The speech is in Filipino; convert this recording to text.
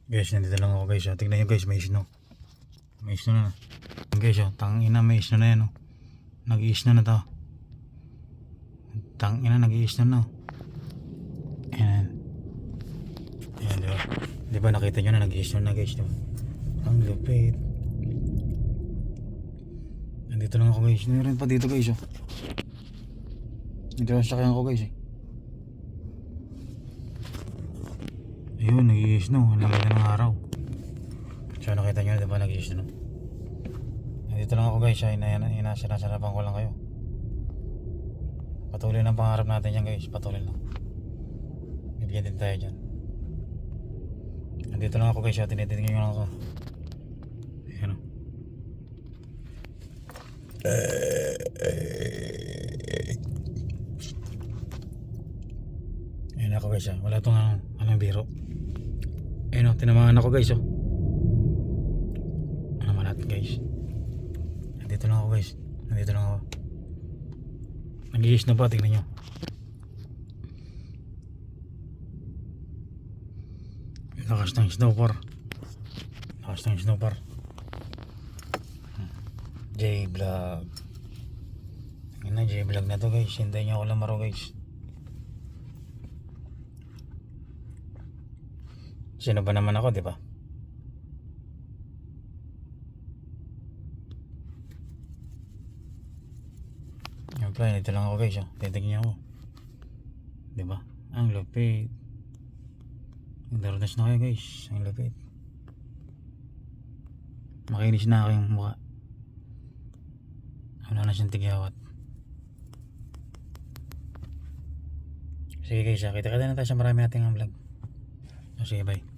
Guys, nandito lang ako guys. Tignan nyo guys, may snow. May snow na. Guys, tangina, may snow na yan. Nag-i-snow na to. Tangina, nag-i-snow na. Ayan. Ayan, diba? Diba nakita nyo na nag-i-snow na guys, diba? Ang lupit. Nandito lang ako guys. Meron pa dito guys. Dito lang sakyan ko guys. Ayun, nag-i-snow. Ang lagay ng araw. So nakita nyo, diba nag-i-snow? Nandito lang ako guys. Sinasarapan ko lang kayo. Patuloy ng pangarap natin yan guys. Patuloy lang. Bibigyan din tayo dyan. Nandito lang ako guys. Tinitingin nyo lang ako. Ayan o. Ayan ako guys. Wala itong anong biro. Ayan o. Tinamaan ako guys. Ano naman natin guys. Nandito lang ako guys. Nandito lang ako. Nag-iis na pa. Tingnan nyo. Lakas ng snowpar. Lakas ng snowpar. J-Vlog. Tingnan na, J-Vlog na to guys. Hintayin nyo ako lamaro guys. Sino ba naman ako, diba? Yan pa, dito lang ako guys. Titignan ako. Diba? Ang lupit. Nagdarunas na kayo guys. Ang lupit. Makinis na aking mukha. Wala na siyang tigyawat. Sige guys, kita na tayo sa marami nating vlog. Sige, bye.